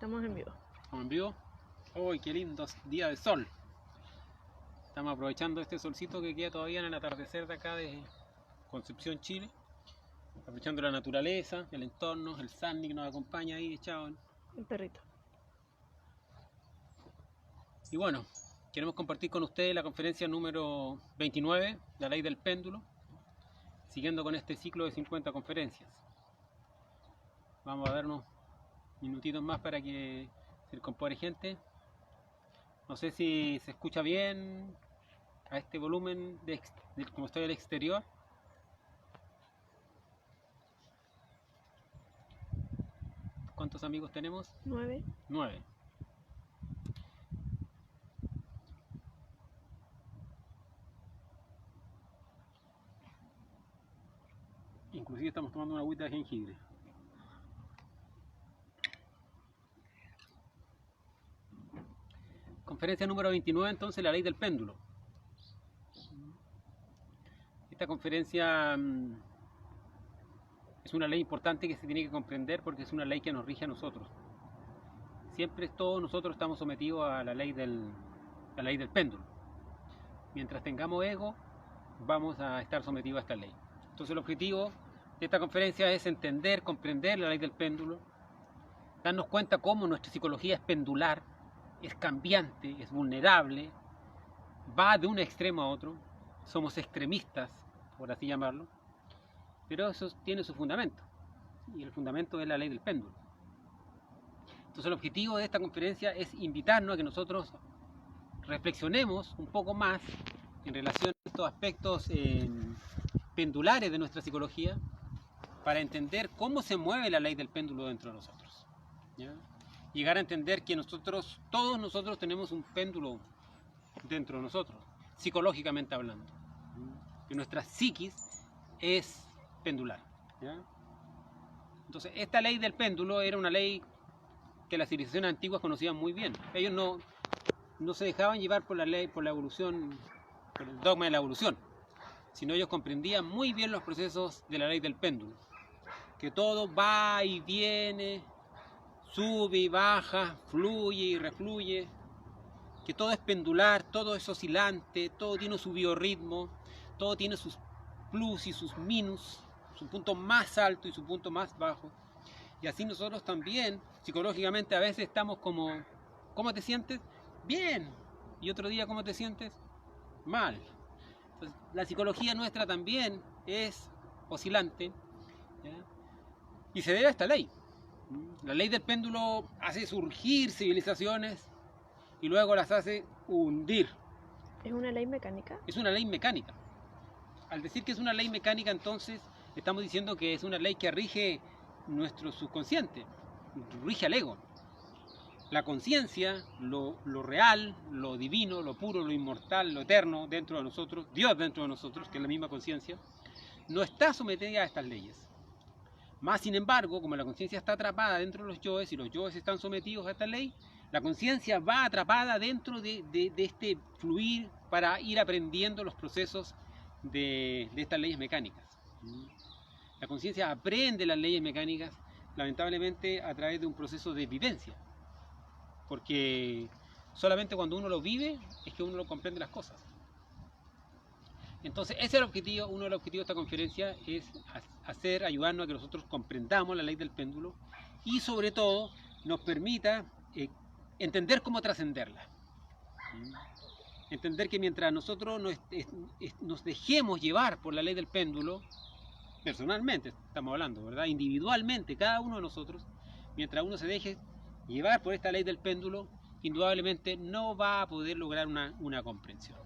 Estamos en vivo. ¿Estamos en vivo? ¡Uy, qué lindo día de sol! Estamos aprovechando este solcito que queda todavía en el atardecer de acá de Concepción, Chile. Aprovechando la naturaleza, el entorno, el Sandy que nos acompaña ahí echado. El perrito. Y bueno, queremos compartir con ustedes la conferencia número 29, la ley del péndulo, siguiendo con este ciclo de 50 conferencias. Vamos a darnos minutitos más para que se incorpore gente. No sé si se escucha bien a este volumen como estoy al exterior. ¿Cuántos amigos tenemos? 9. 9. Inclusive estamos tomando una agüita de jengibre. Conferencia número 29, entonces, la ley del péndulo. Esta conferencia es una ley importante que se tiene que comprender porque es una ley que nos rige a nosotros. Siempre todos nosotros estamos sometidos a la ley del péndulo. Mientras tengamos ego, vamos a estar sometidos a esta ley. Entonces el objetivo de esta conferencia es entender, comprender la ley del péndulo, darnos cuenta cómo nuestra psicología es pendular, es cambiante, es vulnerable, va de un extremo a otro, somos extremistas, por así llamarlo, pero eso tiene su fundamento, y el fundamento es la ley del péndulo. Entonces el objetivo de esta conferencia es invitarnos a que nosotros reflexionemos un poco más en relación a estos aspectos pendulares de nuestra psicología para entender cómo se mueve la ley del péndulo dentro de nosotros, ¿ya? Llegar a entender que todos nosotros tenemos un péndulo dentro de nosotros, psicológicamente hablando, que nuestra psiquis es pendular, ¿ya? Entonces esta ley del péndulo era una ley que las civilizaciones antiguas conocían muy bien. Ellos no se dejaban llevar por la ley, por la evolución, por el dogma de la evolución, sino ellos comprendían muy bien los procesos de la ley del péndulo, que todo va y viene, sube y baja, fluye y refluye, que todo es pendular, todo es oscilante, todo tiene su biorritmo, todo tiene sus plus y sus minus, su punto más alto y su punto más bajo. Y así nosotros también, psicológicamente, a veces estamos como, ¿cómo te sientes? Bien. Y otro día, ¿cómo te sientes? Mal. Entonces, la psicología nuestra también es oscilante, ¿ya? Y se debe a esta ley. La ley del péndulo hace surgir civilizaciones y luego las hace hundir. ¿Es una ley mecánica? Es una ley mecánica. Al decir que es una ley mecánica, entonces estamos diciendo que es una ley que rige nuestro subconsciente, rige al ego. La conciencia, lo real, lo divino, lo puro, lo inmortal, lo eterno dentro de nosotros, Dios dentro de nosotros, que es la misma conciencia, no está sometida a estas leyes. Más sin embargo, como la conciencia está atrapada dentro de los yoes y los yoes están sometidos a esta ley, la conciencia va atrapada dentro de este fluir para ir aprendiendo los procesos de estas leyes mecánicas. La conciencia aprende las leyes mecánicas, lamentablemente, a través de un proceso de vivencia. Porque solamente cuando uno lo vive es que uno lo comprende las cosas. Entonces, ese es el objetivo, uno de los objetivos de esta conferencia es ayudarnos a que nosotros comprendamos la ley del péndulo y sobre todo nos permita entender cómo trascenderla. Entender que mientras nosotros nos dejemos llevar por la ley del péndulo, personalmente estamos hablando, ¿verdad? Individualmente, cada uno de nosotros, mientras uno se deje llevar por esta ley del péndulo, indudablemente no va a poder lograr una comprensión.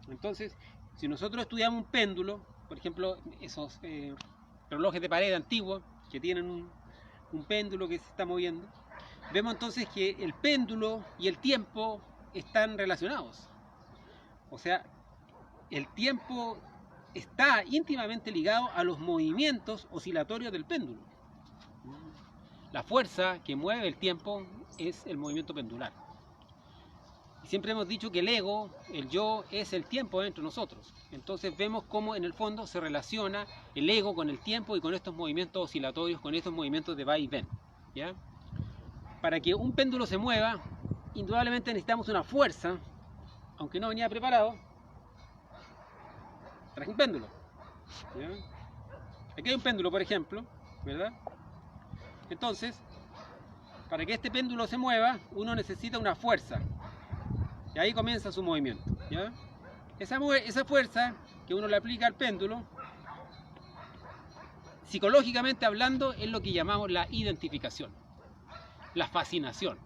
Entonces, si nosotros estudiamos un péndulo, por ejemplo, esos relojes de pared antiguos que tienen un péndulo que se está moviendo, vemos entonces que el péndulo y el tiempo están relacionados. O sea, el tiempo está íntimamente ligado a los movimientos oscilatorios del péndulo. La fuerza que mueve el tiempo es el movimiento pendular. Y siempre hemos dicho que el ego, el yo, es el tiempo dentro de nosotros. Entonces vemos cómo en el fondo se relaciona el ego con el tiempo y con estos movimientos oscilatorios, con estos movimientos de va y ven, ¿ya? para que un péndulo se mueva, indudablemente necesitamos una fuerza, aunque no venía preparado. Traje un péndulo, ¿ya? Aquí hay un péndulo, por ejemplo, ¿verdad? Entonces, para que este péndulo se mueva, uno necesita una fuerza. Y ahí comienza su movimiento, ¿ya? Esa fuerza que uno le aplica al péndulo, psicológicamente hablando, es lo que llamamos la identificación, la fascinación.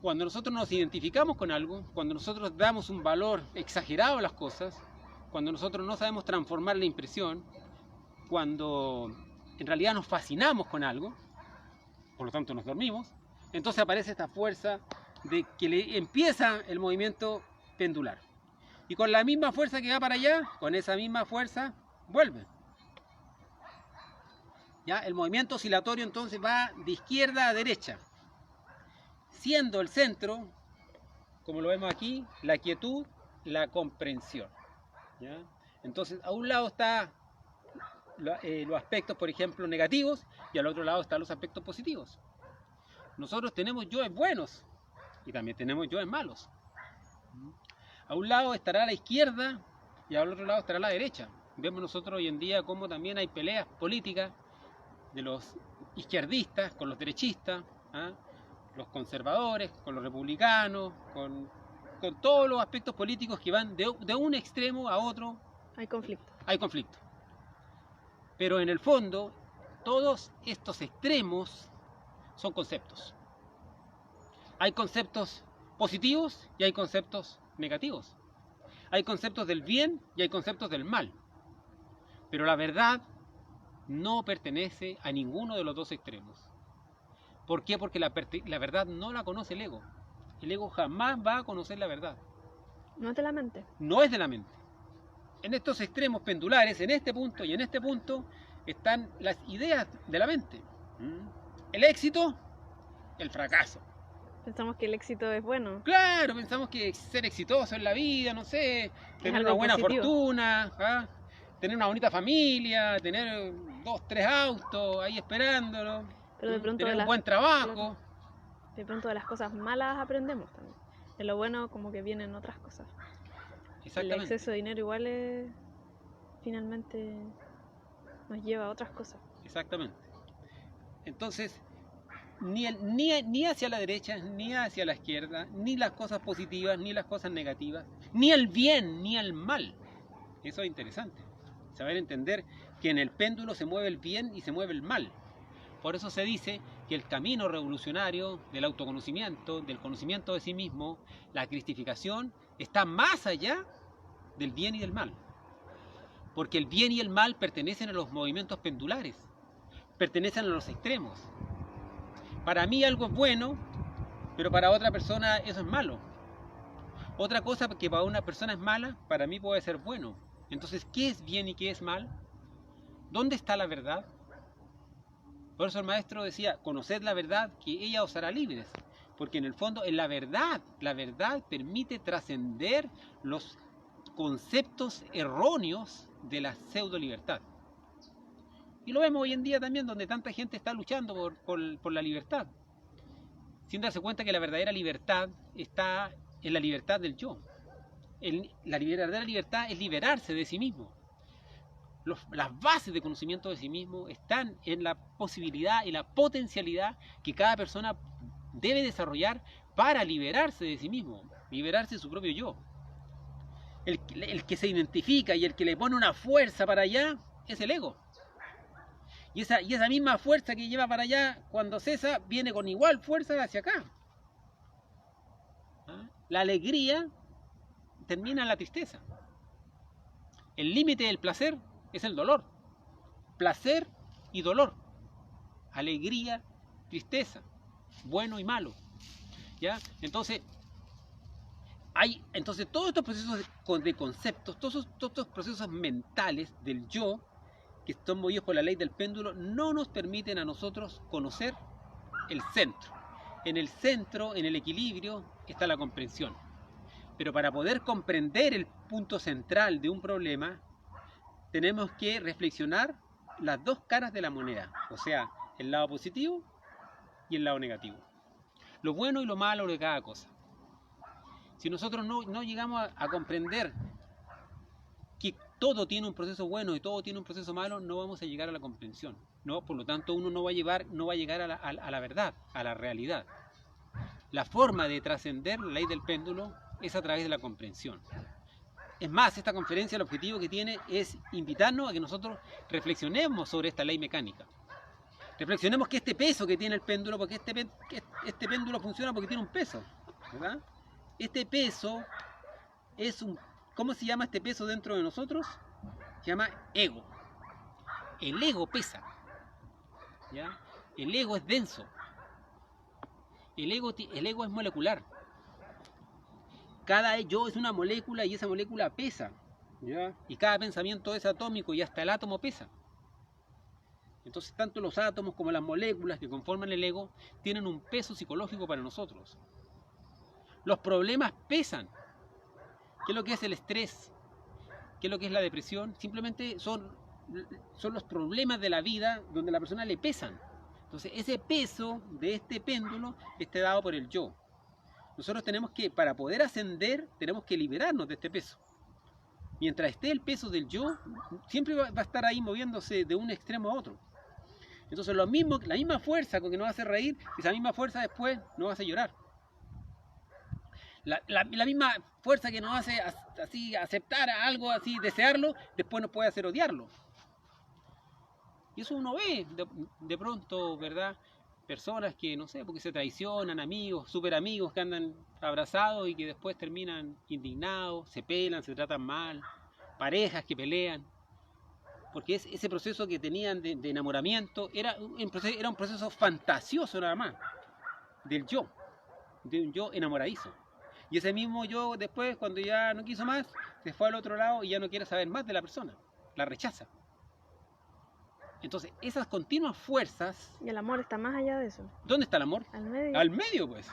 Cuando nosotros nos identificamos con algo, cuando nosotros damos un valor exagerado a las cosas, cuando nosotros no sabemos transformar la impresión, cuando en realidad nos fascinamos con algo, por lo tanto nos dormimos, entonces aparece esta fuerza de que le empieza el movimiento pendular. Y con la misma fuerza que va para allá, con esa misma fuerza, vuelve. ¿Ya? El movimiento oscilatorio entonces va de izquierda a derecha, siendo el centro, como lo vemos aquí, la quietud, la comprensión. ¿Ya? Entonces, a un lado están los aspectos, por ejemplo, negativos, y al otro lado están los aspectos positivos. Nosotros tenemos yoes buenos y también tenemos yoes malos. A un lado estará la izquierda y al otro lado estará la derecha. Vemos nosotros hoy en día cómo también hay peleas políticas de los izquierdistas con los derechistas, ¿ah? Los conservadores con los republicanos, con todos los aspectos políticos que van de un extremo a otro. Hay conflicto. Hay conflicto. Pero en el fondo, todos estos extremos son conceptos. Hay conceptos positivos y hay conceptos negativos. Hay conceptos del bien y hay conceptos del mal. Pero la verdad no pertenece a ninguno de los dos extremos. ¿Por qué? Porque la verdad no la conoce el ego. El ego jamás va a conocer la verdad. No es de la mente. No es de la mente. En estos extremos pendulares, en este punto y en este punto, están las ideas de la mente. El éxito, el fracaso. Pensamos que el éxito es bueno. Claro, pensamos que ser exitoso en la vida, no sé, tener una buena fortuna, ¿ah? Tener una bonita familia, tener 2, 3 autos ahí esperándolo, pero de pronto tener un buen trabajo. Claro, de pronto de las cosas malas aprendemos también. De lo bueno como que vienen otras cosas. El exceso de dinero igual finalmente nos lleva a otras cosas. Exactamente. Entonces, ni hacia la derecha, ni hacia la izquierda, ni las cosas positivas, ni las cosas negativas, ni el bien, ni el mal. Eso es interesante. Saber entender que en el péndulo se mueve el bien y se mueve el mal. Por eso se dice que el camino revolucionario del autoconocimiento, del conocimiento de sí mismo, la cristificación, está más allá del bien y del mal. Porque el bien y el mal pertenecen a los movimientos pendulares, pertenecen a los extremos. Para mí algo es bueno, pero para otra persona eso es malo. Otra cosa que para una persona es mala, para mí puede ser bueno. Entonces, ¿qué es bien y qué es mal? ¿Dónde está la verdad? Por eso el maestro decía, conoced la verdad que ella os hará libres. Porque en el fondo, en la verdad permite trascender los conceptos erróneos de la pseudo libertad. Y lo vemos hoy en día también, donde tanta gente está luchando por la libertad, sin darse cuenta que la verdadera libertad está en la libertad del yo. La verdadera libertad es liberarse de sí mismo. Las bases de conocimiento de sí mismo están en la posibilidad y la potencialidad que cada persona debe desarrollar para liberarse de sí mismo, liberarse de su propio yo. El que se identifica y el que le pone una fuerza para allá es el ego. Y esa misma fuerza que lleva para allá, cuando cesa, viene con igual fuerza hacia acá. ¿Ah? La alegría termina en la tristeza. El límite del placer es el dolor. Placer y dolor. Alegría, tristeza. Bueno y malo. ¿Ya? Entonces todos estos procesos de conceptos, todos estos procesos mentales del yo, que están movidos por la ley del péndulo, no nos permiten a nosotros conocer el centro. En el centro, en el equilibrio, está la comprensión. Pero para poder comprender el punto central de un problema, tenemos que reflexionar las dos caras de la moneda, o sea, el lado positivo y el lado negativo. Lo bueno y lo malo de cada cosa. Si nosotros no llegamos a comprender que todo tiene un proceso bueno y todo tiene un proceso malo, no vamos a llegar a la comprensión. ¿No? Por lo tanto, uno no va a llegar a la verdad, a la realidad. La forma de trascender la ley del péndulo es a través de la comprensión. Es más, esta conferencia, el objetivo que tiene es invitarnos a que nosotros reflexionemos sobre esta ley mecánica. Reflexionemos que este peso que tiene el péndulo, porque este péndulo funciona porque tiene un peso, ¿verdad? Este peso es un... ¿Cómo se llama este peso dentro de nosotros? Se llama ego. El ego pesa, ¿ya? El ego es denso. El ego es molecular. Cada yo es una molécula y esa molécula pesa, ¿ya? Y cada pensamiento es atómico y hasta el átomo pesa. Entonces, tanto los átomos como las moléculas que conforman el ego tienen un peso psicológico para nosotros. Los problemas pesan. ¿Qué es lo que es el estrés? ¿Qué es lo que es la depresión? Simplemente son los problemas de la vida donde a la persona le pesan. Entonces, ese peso de este péndulo está dado por el yo. Nosotros tenemos que, para poder ascender, tenemos que liberarnos de este peso. Mientras esté el peso del yo, siempre va a estar ahí moviéndose de un extremo a otro. Entonces, la misma fuerza con que nos hace reír, esa misma fuerza después nos hace llorar. La misma fuerza que nos hace así aceptar algo, así desearlo, después nos puede hacer odiarlo. Y eso uno ve de pronto, ¿verdad? Personas que, no sé, porque se traicionan, amigos, súper amigos que andan abrazados y que después terminan indignados, se pelan, se tratan mal, parejas que pelean. Porque ese proceso que tenían de enamoramiento era un proceso fantasioso nada más, del yo, de un yo enamoradizo. Y ese mismo yo después, cuando ya no quiso más, se fue al otro lado y ya no quiere saber más de la persona, la rechaza. Entonces, esas continuas fuerzas... Y el amor está más allá de eso. ¿Dónde está el amor? Al medio. Al medio, pues.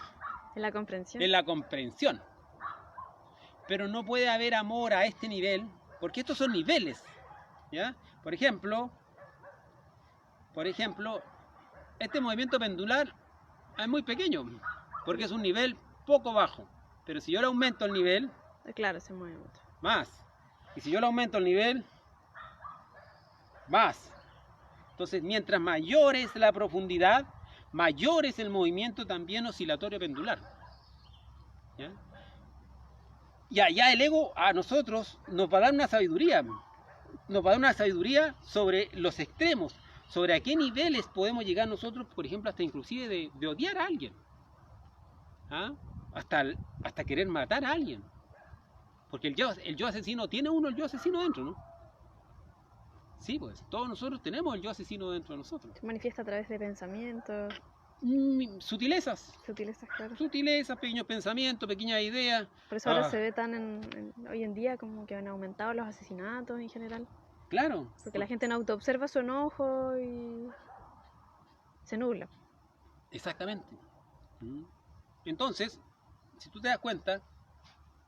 En la comprensión. En la comprensión. Pero no puede haber amor a este nivel, porque estos son niveles, ¿ya? Por ejemplo, este movimiento pendular es muy pequeño, porque es un nivel poco bajo. Pero si yo le aumento el nivel... Claro, se mueve mucho. Más. Y si yo le aumento el nivel... Más. Entonces, mientras mayor es la profundidad, mayor es el movimiento también oscilatorio pendular. ¿Ya? Y allá el ego a nosotros nos va a dar una sabiduría. Nos va a dar una sabiduría sobre los extremos, sobre a qué niveles podemos llegar nosotros, por ejemplo, hasta inclusive de odiar a alguien. ¿Ah? Hasta querer matar a alguien. Porque el yo asesino, tiene uno el yo asesino dentro, ¿no? Sí, pues todos nosotros tenemos el yo asesino dentro de nosotros. Se manifiesta a través de pensamientos. Sutilezas. Sutilezas, claro. Sutilezas, pequeños pensamientos, pequeñas ideas. Por eso ahora se ve tan hoy en día como que han aumentado los asesinatos en general. Claro. Porque la gente no autoobserva su enojo y se nubla. Exactamente. Entonces, si tú te das cuenta,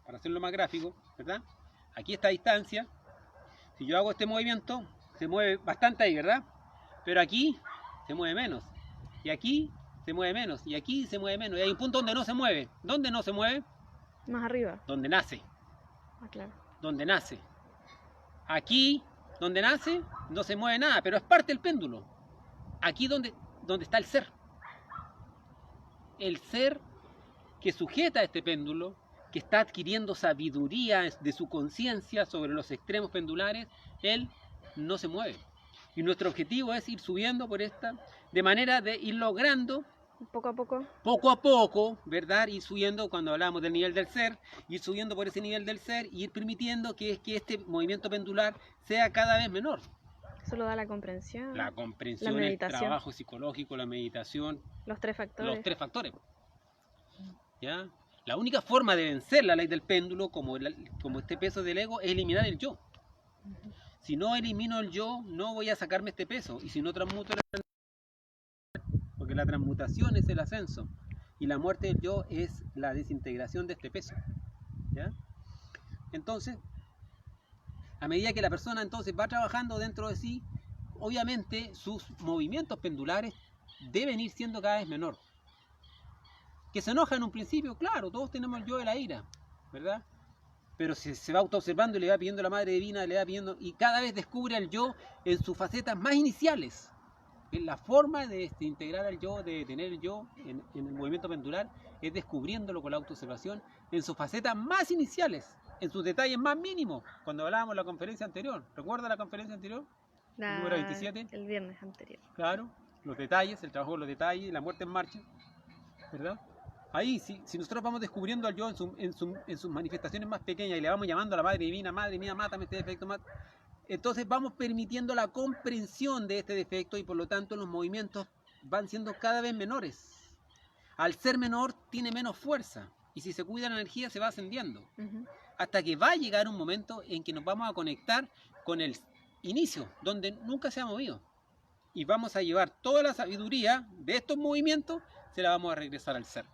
para hacerlo más gráfico, ¿verdad? Aquí esta distancia, si yo hago este movimiento, se mueve bastante ahí, ¿verdad? Pero aquí se mueve menos. Y aquí se mueve menos. Y aquí se mueve menos. Y hay un punto donde no se mueve. ¿Dónde no se mueve? Más arriba. Donde nace. Ah, claro. Donde nace. Aquí, donde nace, no se mueve nada, pero es parte del péndulo. Aquí donde está el ser. El ser que sujeta este péndulo, que está adquiriendo sabiduría de su conciencia sobre los extremos pendulares, él no se mueve. Y nuestro objetivo es ir subiendo por esta, de manera de ir logrando, poco a poco, ¿verdad? Ir subiendo, cuando hablamos del nivel del ser, ir subiendo por ese nivel del ser y ir permitiendo que este movimiento pendular sea cada vez menor. Eso lo da la comprensión. La comprensión, el trabajo psicológico, la meditación. Los tres factores. ¿Ya? La única forma de vencer la ley del péndulo, como este peso del ego, es eliminar el yo. Si no elimino el yo, no voy a sacarme este peso. Y si no transmuto porque la transmutación es el ascenso. Y la muerte del yo es la desintegración de este peso. ¿Ya? Entonces, a medida que la persona entonces va trabajando dentro de sí, obviamente sus movimientos pendulares deben ir siendo cada vez menor. Que se enoja en un principio, claro, todos tenemos el yo de la ira, ¿verdad? Pero se va autoobservando y le va pidiendo a la Madre Divina, le va pidiendo, y cada vez descubre al yo en sus facetas más iniciales. En la forma de integrar al yo, de tener el yo en el movimiento pendular, es descubriéndolo con la autoobservación en sus facetas más iniciales, en sus detalles más mínimos. Cuando hablábamos en la conferencia anterior, ¿recuerda la conferencia anterior? Número 27. El viernes anterior. Claro, los detalles, el trabajo de los detalles, la muerte en marcha, ¿verdad? Ahí, si nosotros vamos descubriendo al yo en sus manifestaciones más pequeñas y le vamos llamando a la Madre Divina, Madre mía, mátame este defecto, entonces vamos permitiendo la comprensión de este defecto y por lo tanto los movimientos van siendo cada vez menores. Al ser menor tiene menos fuerza y si se cuida la energía se va ascendiendo. Hasta que va a llegar un momento en que nos vamos a conectar con el inicio, donde nunca se ha movido. Y vamos a llevar toda la sabiduría de estos movimientos, se la vamos a regresar al ser.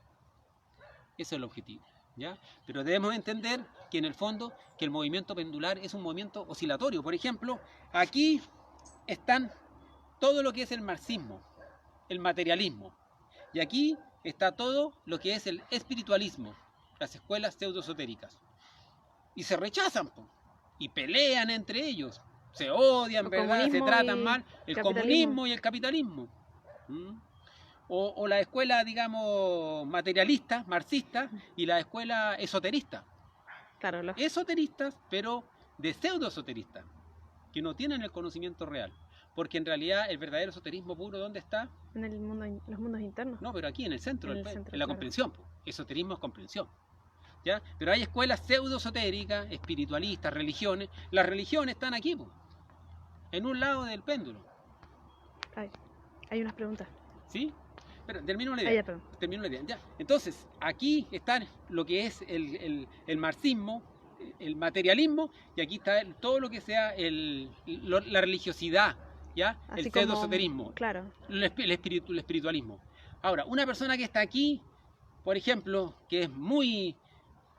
Ese es el objetivo, ¿ya? Pero debemos entender que en el fondo que el movimiento pendular es un movimiento oscilatorio. Por ejemplo, aquí están todo lo que es el marxismo, el materialismo. Y aquí está todo lo que es el espiritualismo, las escuelas pseudoesotéricas. Y se rechazan, y pelean entre ellos. Se odian, ¿verdad? Se tratan mal. El comunismo y el capitalismo. O la escuela, digamos, materialista, marxista, y la escuela esoterista. Claro, Esoteristas, pero de pseudoesoteristas, que no tienen el conocimiento real. Porque en realidad el verdadero esoterismo puro, ¿dónde está? En el mundo, los mundos internos. No, pero aquí, en el centro, en la claro. comprensión. Esoterismo es comprensión. ¿Ya? Pero hay escuelas pseudoesotéricas, espiritualistas, religiones. Las religiones están aquí, en un lado del péndulo. Hay unas preguntas. ¿Sí? Pero termino la idea. Ya. Entonces, aquí está lo que es el marxismo, el materialismo, y aquí está todo lo que sea la religiosidad, ¿ya? Así el pseudoesoterismo, claro. el espiritualismo. Ahora, una persona que está aquí, por ejemplo, que es muy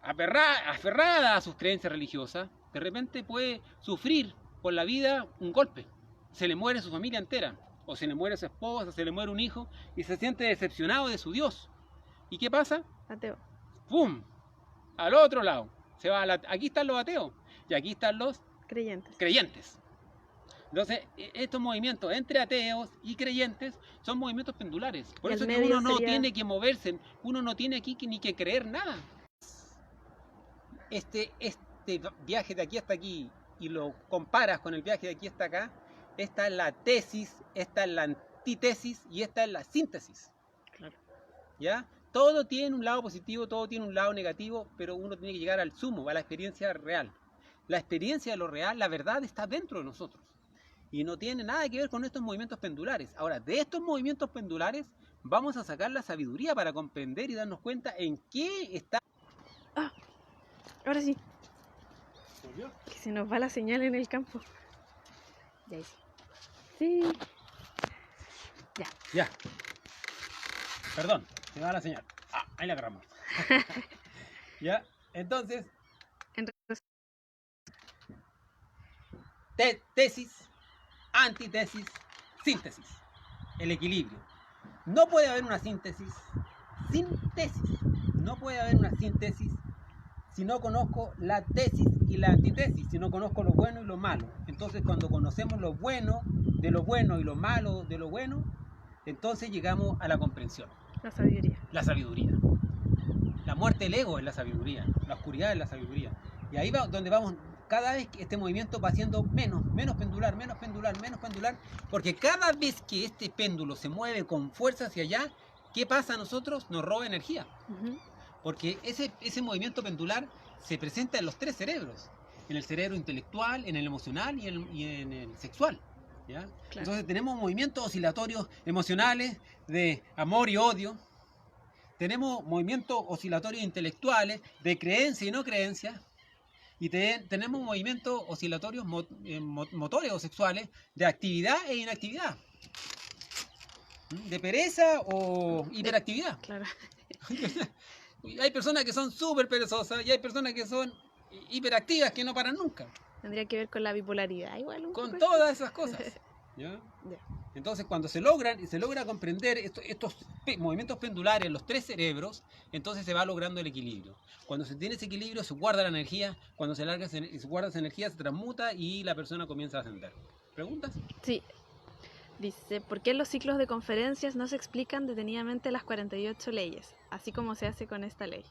aferrada a sus creencias religiosas, de repente puede sufrir por la vida un golpe. Se le muere su familia entera. O se le muere su esposa, se le muere un hijo y se siente decepcionado de su Dios. ¿Y qué pasa? Ateo. ¡Pum! Al otro lado. Se va aquí están los ateos y aquí están los creyentes. Entonces, estos movimientos entre ateos y creyentes son movimientos pendulares. Por eso es que uno no tiene que moverse, uno no tiene aquí ni que creer nada. Este viaje de aquí hasta aquí y lo comparas con el viaje de aquí hasta acá, esta es la tesis, esta es la antítesis y esta es la síntesis. Claro. ¿Ya? Todo tiene un lado positivo, todo tiene un lado negativo, pero uno tiene que llegar al sumo, a la experiencia real. La experiencia de lo real, la verdad está dentro de nosotros. Y no tiene nada que ver con estos movimientos pendulares. Ahora, de estos movimientos pendulares vamos a sacar la sabiduría para comprender y darnos cuenta en qué está... Ahora sí. Que se nos va la señal en el campo. Ya hice. Sí. Ya. Perdón, se va la señal. Ahí la agarramos. Ya, entonces. Tesis, antítesis, síntesis. El equilibrio. No puede haber una síntesis sin tesis. No puede haber una síntesis si no conozco la tesis y la antítesis, si no conozco lo bueno y lo malo. Entonces, cuando conocemos lo bueno de lo bueno y lo malo de lo bueno, entonces llegamos a la comprensión. La sabiduría. La sabiduría. La muerte del ego es la sabiduría. La oscuridad es la sabiduría. Y ahí va donde vamos. Cada vez que este movimiento va siendo menos pendular, porque cada vez que este péndulo se mueve con fuerza hacia allá, ¿qué pasa a nosotros? Nos roba energía. Porque ese movimiento pendular se presenta en los tres cerebros. En el cerebro intelectual, en el emocional y en el sexual. ¿Ya? Claro. Entonces tenemos movimientos oscilatorios emocionales de amor y odio. Tenemos movimientos oscilatorios intelectuales de creencia y no creencia. Y tenemos movimientos oscilatorios motores o sexuales de actividad e inactividad. De pereza o hiperactividad. Claro. Hay personas que son súper perezosas y hay personas que son hiperactivas que no paran nunca. Tendría que ver con la bipolaridad igual. Con todas esas cosas. ¿Ya? Ya. Entonces, cuando se logra comprender estos movimientos pendulares en los tres cerebros, entonces se va logrando el equilibrio. Cuando se tiene ese equilibrio, se guarda la energía. Cuando se guarda esa energía, se transmuta y la persona comienza a ascender. ¿Preguntas? Sí. Dice, ¿por qué en los ciclos de conferencias no se explican detenidamente las 48 leyes, así como se hace con esta ley?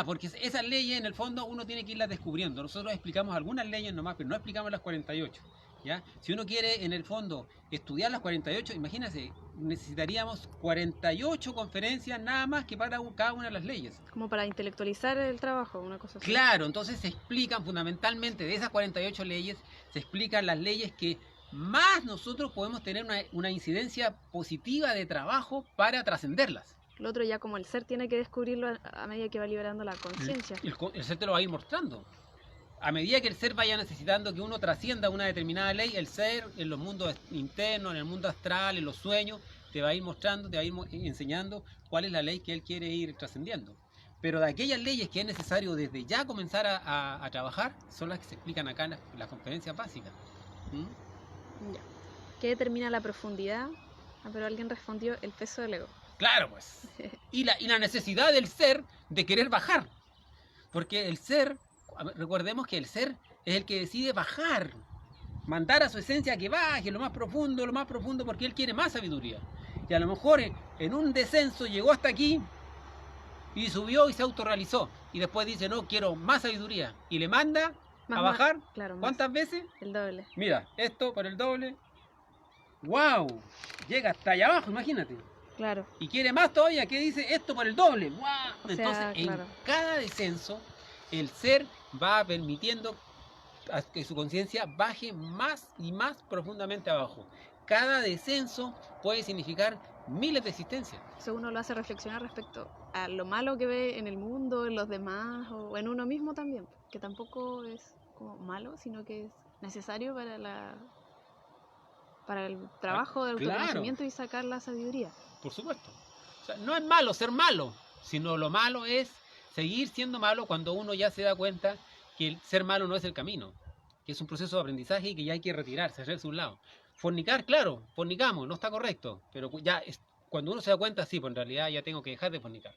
Porque esas leyes, en el fondo, uno tiene que irlas descubriendo. Nosotros explicamos algunas leyes nomás, pero no explicamos las 48. ¿Ya? Si uno quiere, en el fondo, estudiar las 48, imagínense, necesitaríamos 48 conferencias nada más que para cada una de las leyes. Como para intelectualizar el trabajo, una cosa así. Claro, entonces se explican fundamentalmente de esas 48 leyes, se explican las leyes que más nosotros podemos tener una incidencia positiva de trabajo para trascenderlas. Lo otro ya como el ser tiene que descubrirlo a medida que va liberando la conciencia. El ser te lo va a ir mostrando. A medida que el ser vaya necesitando que uno trascienda una determinada ley, el ser en los mundos internos, en el mundo astral, en los sueños, te va a ir mostrando, te va a ir enseñando cuál es la ley que él quiere ir trascendiendo. Pero de aquellas leyes que es necesario desde ya comenzar a trabajar, son las que se explican acá en las conferencias básicas. Ya. ¿Qué determina la profundidad? Pero alguien respondió, el peso del ego. Claro, pues. Y la necesidad del ser de querer bajar. Porque el ser, recordemos que el ser es el que decide bajar, mandar a su esencia a que baje lo más profundo, porque él quiere más sabiduría. Y a lo mejor en un descenso llegó hasta aquí y subió y se autorrealizó. Y después dice, no, quiero más sabiduría. Y le manda a bajar, claro, ¿cuántas veces? El doble. Mira, esto por el doble. ¡Wow! Llega hasta allá abajo, imagínate. Claro. Y quiere más todavía, ¿qué dice? Esto por el doble. ¡Wow! Entonces, claro, en cada descenso, el ser va permitiendo que su conciencia baje más y más profundamente abajo. Cada descenso puede significar miles de existencias. Eso uno lo hace reflexionar respecto a lo malo que ve en el mundo, en los demás o en uno mismo también, que tampoco es como malo, sino que es necesario para el trabajo del autoconocimiento y sacar la sabiduría. Por supuesto. O sea, no es malo ser malo, sino lo malo es seguir siendo malo cuando uno ya se da cuenta que el ser malo no es el camino, que es un proceso de aprendizaje y que ya hay que retirarse, hacerse a un lado. Fornicar, claro, fornicamos, no está correcto, pero ya cuando uno se da cuenta, sí, pues en realidad ya tengo que dejar de fornicar.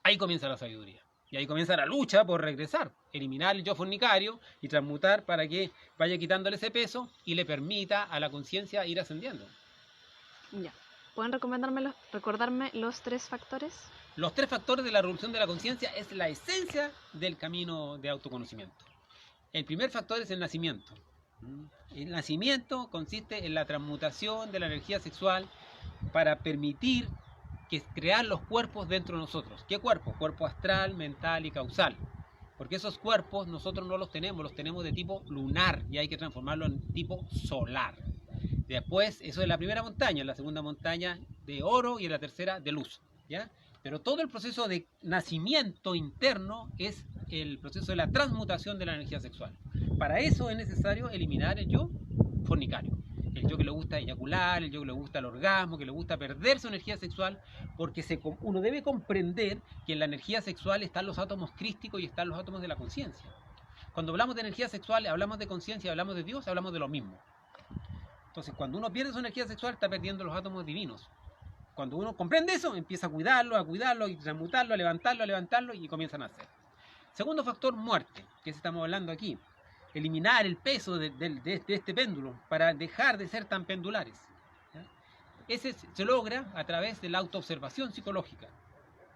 Ahí comienza la sabiduría. Y ahí comienza la lucha por regresar, eliminar el yo fornicario y transmutar para que vaya quitándole ese peso y le permita a la conciencia ir ascendiendo. Ya. ¿Pueden recordarme los 3 factores? Los 3 factores de la revolución de la conciencia es la esencia del camino de autoconocimiento. El primer factor es el nacimiento. El nacimiento consiste en la transmutación de la energía sexual para permitir crear los cuerpos dentro de nosotros. ¿Qué cuerpos? Cuerpo astral, mental y causal. Porque esos cuerpos nosotros no los tenemos de tipo lunar y hay que transformarlos en tipo solar. Después, eso es la primera montaña, la segunda montaña de oro y en la tercera de luz. ¿Ya? Pero todo el proceso de nacimiento interno es el proceso de la transmutación de la energía sexual. Para eso es necesario eliminar el yo fornicario. El yo que le gusta eyacular, el yo que le gusta el orgasmo, que le gusta perder su energía sexual, porque uno debe comprender que en la energía sexual están los átomos crísticos y están los átomos de la conciencia. Cuando hablamos de energía sexual, hablamos de conciencia, hablamos de Dios, hablamos de lo mismo. Entonces, cuando uno pierde su energía sexual, está perdiendo los átomos divinos. Cuando uno comprende eso, empieza a cuidarlo y transmutarlo, a levantarlo y comienzan a hacer. Segundo factor, muerte, que estamos hablando aquí. Eliminar el peso de este péndulo para dejar de ser tan pendulares. ¿Ya? Ese se logra a través de la autoobservación psicológica.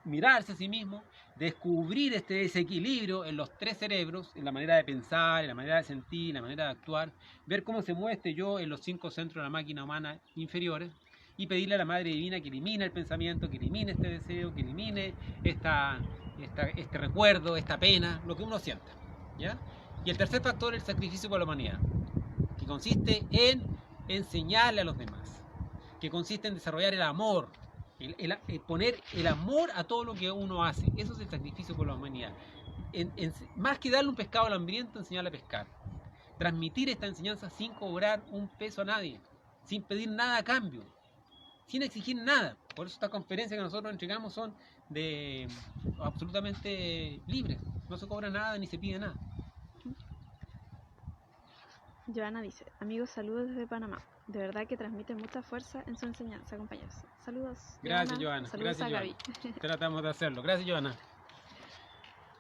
Mirarse a sí mismo, descubrir este desequilibrio en los 3 cerebros, en la manera de pensar, en la manera de sentir, en la manera de actuar, ver cómo se mueve este yo en los 5 centros de la máquina humana inferiores y pedirle a la Madre Divina que elimine el pensamiento, que elimine este deseo, que elimine este recuerdo, esta pena, lo que uno sienta. ¿Ya? Y el tercer factor es el sacrificio por la humanidad, que consiste en enseñarle a los demás, que consiste en desarrollar el amor, poner el amor a todo lo que uno hace. Eso es el sacrificio por la humanidad. Más que darle un pescado al hambriento, enseñarle a pescar. Transmitir esta enseñanza sin cobrar un peso a nadie, sin pedir nada a cambio, sin exigir nada. Por eso estas conferencias que nosotros entregamos son absolutamente libres. No se cobra nada ni se pide nada. Joana dice, amigos, saludos desde Panamá. De verdad que transmite mucha fuerza en su enseñanza, compañeros. Saludos. Gracias, Joana. Saludos Gracias, a Gaby. Tratamos de hacerlo. Gracias, Joana.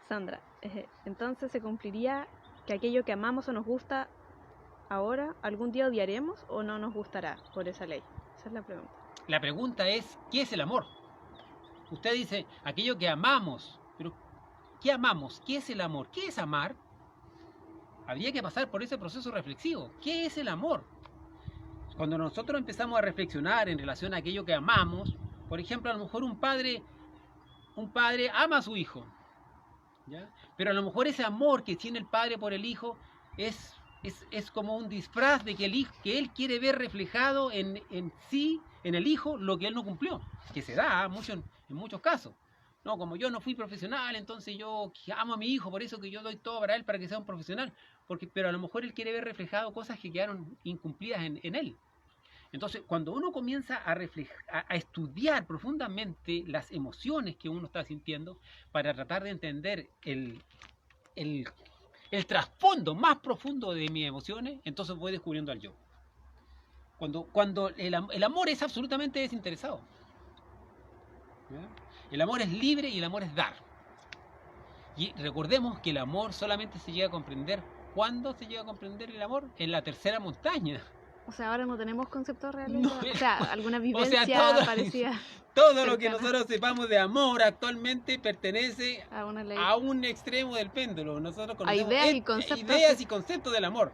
Sandra, entonces se cumpliría que aquello que amamos o nos gusta ahora, algún día odiaremos o no nos gustará por esa ley. Esa es la pregunta. La pregunta es, ¿qué es el amor? Usted dice, aquello que amamos, pero ¿qué amamos? ¿Qué es el amor? ¿Qué es amar? Habría que pasar por ese proceso reflexivo. ¿Qué es el amor? Cuando nosotros empezamos a reflexionar en relación a aquello que amamos, por ejemplo, a lo mejor un padre ama a su hijo, ¿ya? Pero a lo mejor ese amor que tiene el padre por el hijo es como un disfraz de que él quiere ver reflejado en sí, en el hijo, lo que él no cumplió, que se da en muchos casos. No, como yo no fui profesional, entonces yo amo a mi hijo, por eso que yo doy todo para él, para que sea un profesional. Pero a lo mejor él quiere ver reflejado cosas que quedaron incumplidas en él. Entonces, cuando uno comienza a estudiar profundamente las emociones que uno está sintiendo, para tratar de entender el trasfondo más profundo de mis emociones, entonces voy descubriendo al yo. Cuando el amor es absolutamente desinteresado. ¿Ya? El amor es libre y el amor es dar. Y recordemos que el amor solamente se llega a comprender. ¿Cuándo se llega a comprender el amor? En la tercera montaña. O sea, ahora no tenemos conceptos reales. No, o sea, alguna o vivencia sea, parecida. Todo lo que nosotros sepamos de amor actualmente pertenece A una ley. a un extremo del péndulo. Nosotros conocemos ideas y conceptos del amor.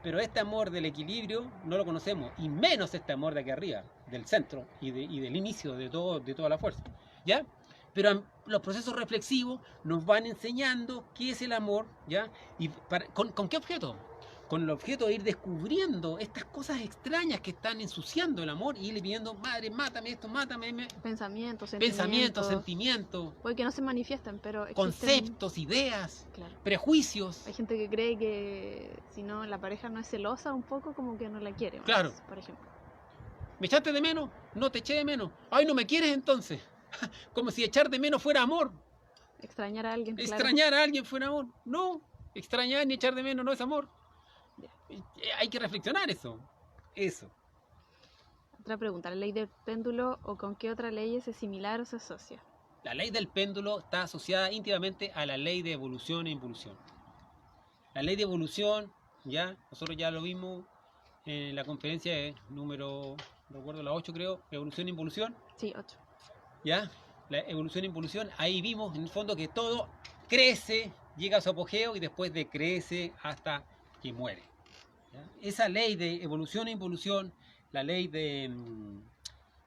Pero este amor del equilibrio no lo conocemos, y menos este amor de aquí arriba, del centro y del inicio de toda la fuerza. ¿Ya? Pero los procesos reflexivos nos van enseñando qué es el amor, ¿ya? ¿Y con qué objeto? Con el objeto de ir descubriendo estas cosas extrañas que están ensuciando el amor y irle pidiendo, madre, mátame esto, mátame. Pensamientos, sentimientos. Puede que no se manifiesten, pero existen, conceptos, ideas, claro, prejuicios. Hay gente que cree que si no la pareja no es celosa un poco, como que no la quiere. Más, claro. Por ejemplo. ¿Me echaste de menos? No te eché de menos. Ay, no me quieres entonces. Como si echar de menos fuera amor. Extrañar a alguien. Extrañar a alguien fuera amor. No, extrañar ni echar de menos no es amor. Hay que reflexionar eso. Otra pregunta, ¿la ley del péndulo o con qué otra ley es similar o se asocia? La ley del péndulo está asociada íntimamente a la ley de evolución e involución. La ley de evolución, ya, nosotros ya lo vimos en la conferencia número, no recuerdo, la 8 creo, evolución e involución. Sí, 8. Ya, la evolución e involución, ahí vimos en el fondo que todo crece, llega a su apogeo y después decrece hasta que muere. ¿Ya? Esa ley de evolución e involución, la ley de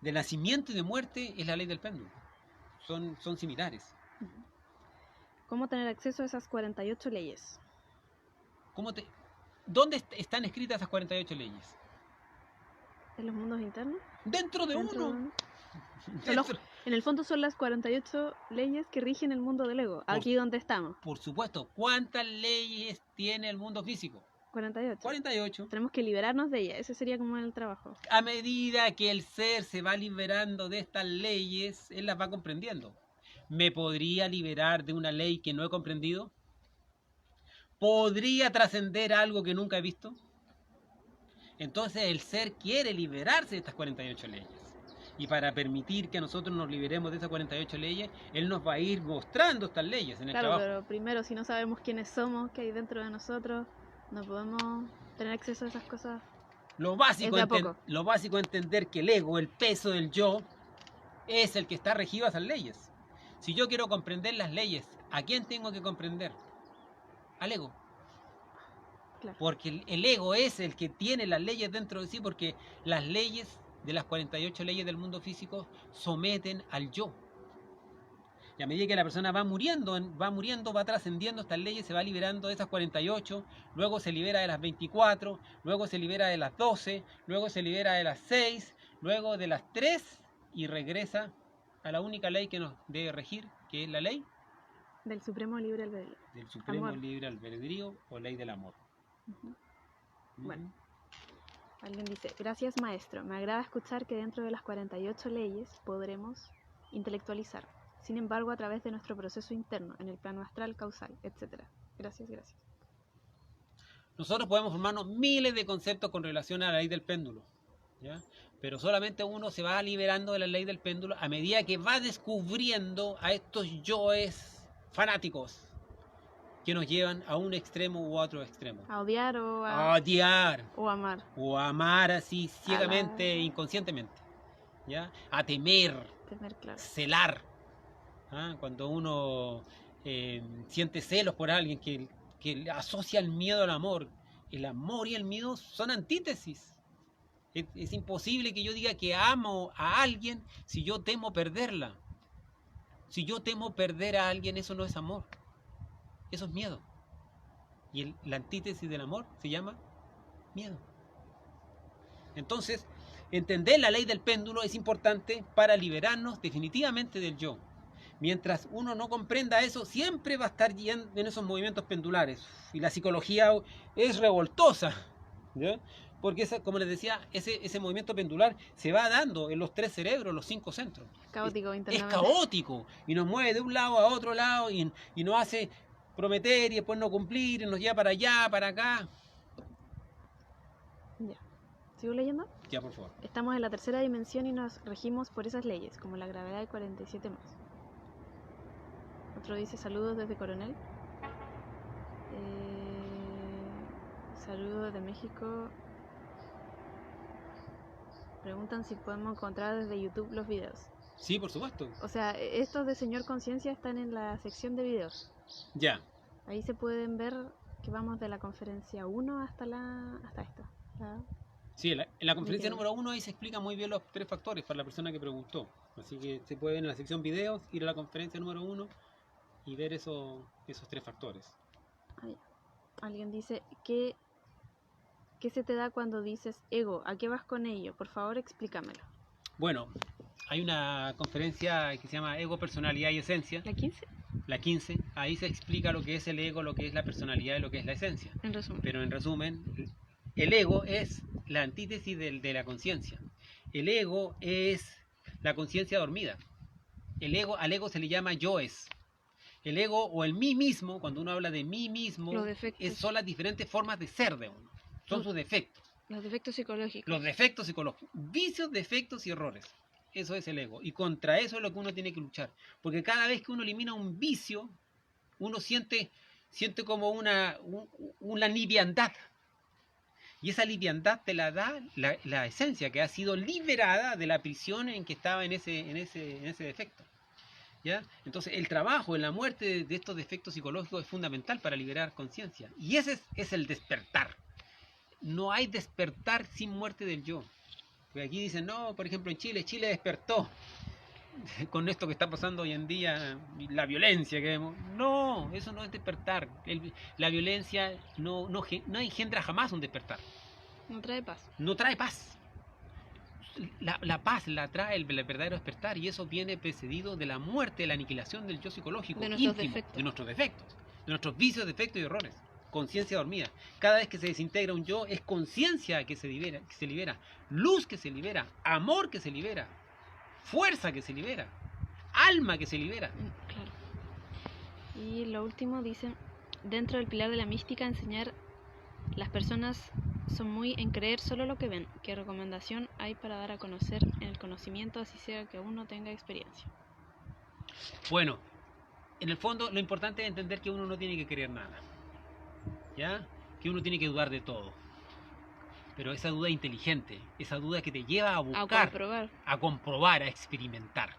nacimiento y de muerte, es la ley del péndulo. Son similares. ¿Cómo tener acceso a esas 48 leyes? ¿Dónde están escritas esas 48 leyes? ¿En los mundos internos? Dentro de uno. En el fondo son las 48 leyes que rigen el mundo del ego, aquí donde estamos. Por supuesto. ¿Cuántas leyes tiene el mundo físico? 48. Tenemos que liberarnos de ellas, ese sería como el trabajo. A medida que el ser se va liberando de estas leyes, él las va comprendiendo. ¿Me podría liberar de una ley que no he comprendido? ¿Podría trascender algo que nunca he visto? Entonces el ser quiere liberarse de estas 48 leyes. Y para permitir que nosotros nos liberemos de esas 48 leyes, él nos va a ir mostrando estas leyes en el trabajo. Claro, pero primero, si no sabemos quiénes somos, qué hay dentro de nosotros, no podemos tener acceso a esas cosas. Lo básico es entender que el ego, el peso del yo, es el que está regido a esas leyes. Si yo quiero comprender las leyes, ¿a quién tengo que comprender? Al ego. Claro. Porque el ego es el que tiene las leyes dentro de sí, porque las leyes de las 48 leyes del mundo físico someten al yo. Y a medida que la persona va muriendo, va trascendiendo estas leyes, se va liberando de esas 48, luego se libera de las 24, luego se libera de las 12, luego se libera de las 6, luego de las 3 y regresa a la única ley que nos debe regir, que es la ley del Supremo Libre Albedrío. Del Supremo Libre Albedrío o ley del amor. Bueno, alguien dice, gracias maestro, me agrada escuchar que dentro de las 48 leyes podremos intelectualizar. Sin embargo, a través de nuestro proceso interno, en el plano astral, causal, etc. Gracias. Nosotros podemos formarnos miles de conceptos con relación a la ley del péndulo, ¿ya? Pero solamente uno se va liberando de la ley del péndulo a medida que va descubriendo a estos yoes fanáticos que nos llevan a un extremo u otro extremo. A odiar o A odiar. O amar. O amar así ciegamente, inconscientemente. ¿Ya? A temer. Temer, claro. Celar. ¿Ah? Cuando uno siente celos por alguien que asocia el miedo al amor. El amor y el miedo son antítesis. Es imposible que yo diga que amo a alguien si yo temo perderla. Si yo temo perder a alguien, eso no es amor. Eso es miedo. Y la antítesis del amor se llama miedo. Entonces, entender la ley del péndulo es importante para liberarnos definitivamente del yo. Mientras uno no comprenda eso, siempre va a estar en esos movimientos pendulares. Y la psicología es revoltosa, ¿ya? Porque, como les decía, ese movimiento pendular se va dando en los 3 cerebros, los 5 centros. Caótico, internamente. Es caótico. Y nos mueve de un lado a otro lado y nos hace prometer y después no cumplir y nos lleva para allá, para acá. Ya. ¿Sigo leyendo? Ya, por favor. Estamos en la tercera dimensión y nos regimos por esas leyes, como la gravedad de 47 más. Otro dice saludos desde Coronel. Saludos de México. Preguntan si podemos encontrar desde YouTube los videos. Sí, por supuesto. O sea, estos de Señor Conciencia están en la sección de videos. Ya. Ahí se pueden ver que vamos de la conferencia 1 hasta esta. Sí, en la conferencia número 1 ahí se explican muy bien los 3 factores para la persona que preguntó. Así que se puede ver en la sección videos, ir a la conferencia número 1 y ver esos 3 factores. Alguien dice, ¿qué se te da cuando dices ego? ¿A qué vas con ello? Por favor, explícamelo. Bueno, hay una conferencia que se llama Ego, Personalidad y Esencia. ¿La 15? La 15. Ahí se explica lo que es el ego, lo que es la personalidad y lo que es la esencia. En resumen. Pero en resumen, el ego es la antítesis de la conciencia. El ego es la conciencia dormida. Al ego se le llama yoes. El ego o el mí mismo, cuando uno habla de mí mismo, son las diferentes formas de ser de uno. Son sus defectos. Los defectos psicológicos. Los defectos psicológicos. Vicios, defectos y errores. Eso es el ego. Y contra eso es lo que uno tiene que luchar. Porque cada vez que uno elimina un vicio, uno siente como una liviandad. Y esa liviandad te la da la esencia, que ha sido liberada de la prisión en que estaba en ese defecto. ¿Ya? Entonces el trabajo en la muerte de estos defectos psicológicos es fundamental para liberar conciencia. Y ese es el despertar. No hay despertar sin muerte del yo. Porque aquí dicen, no, por ejemplo en Chile despertó con esto que está pasando hoy en día, la violencia que vemos. No, eso no es despertar. La violencia no engendra jamás un despertar. No trae paz. No trae paz. La paz la trae el verdadero despertar, y eso viene precedido de la muerte, de la aniquilación del yo psicológico, de nuestros íntimo, defectos. de nuestros defectos, de nuestros vicios, defectos y errores. Conciencia dormida. Cada vez que se desintegra un yo, es conciencia que se libera, luz que se libera, amor que se libera, fuerza que se libera, alma que se libera. Claro. Y lo último dice, dentro del pilar de la mística, enseñar, las personas son muy en creer solo lo que ven. ¿Qué recomendación hay para dar a conocer en el conocimiento, así sea que uno tenga experiencia? Bueno, en el fondo lo importante es entender que uno no tiene que creer nada, ¿ya? Que uno tiene que dudar de todo. Pero esa duda inteligente, esa duda que te lleva a buscar, a comprobar, a comprobar, a experimentar.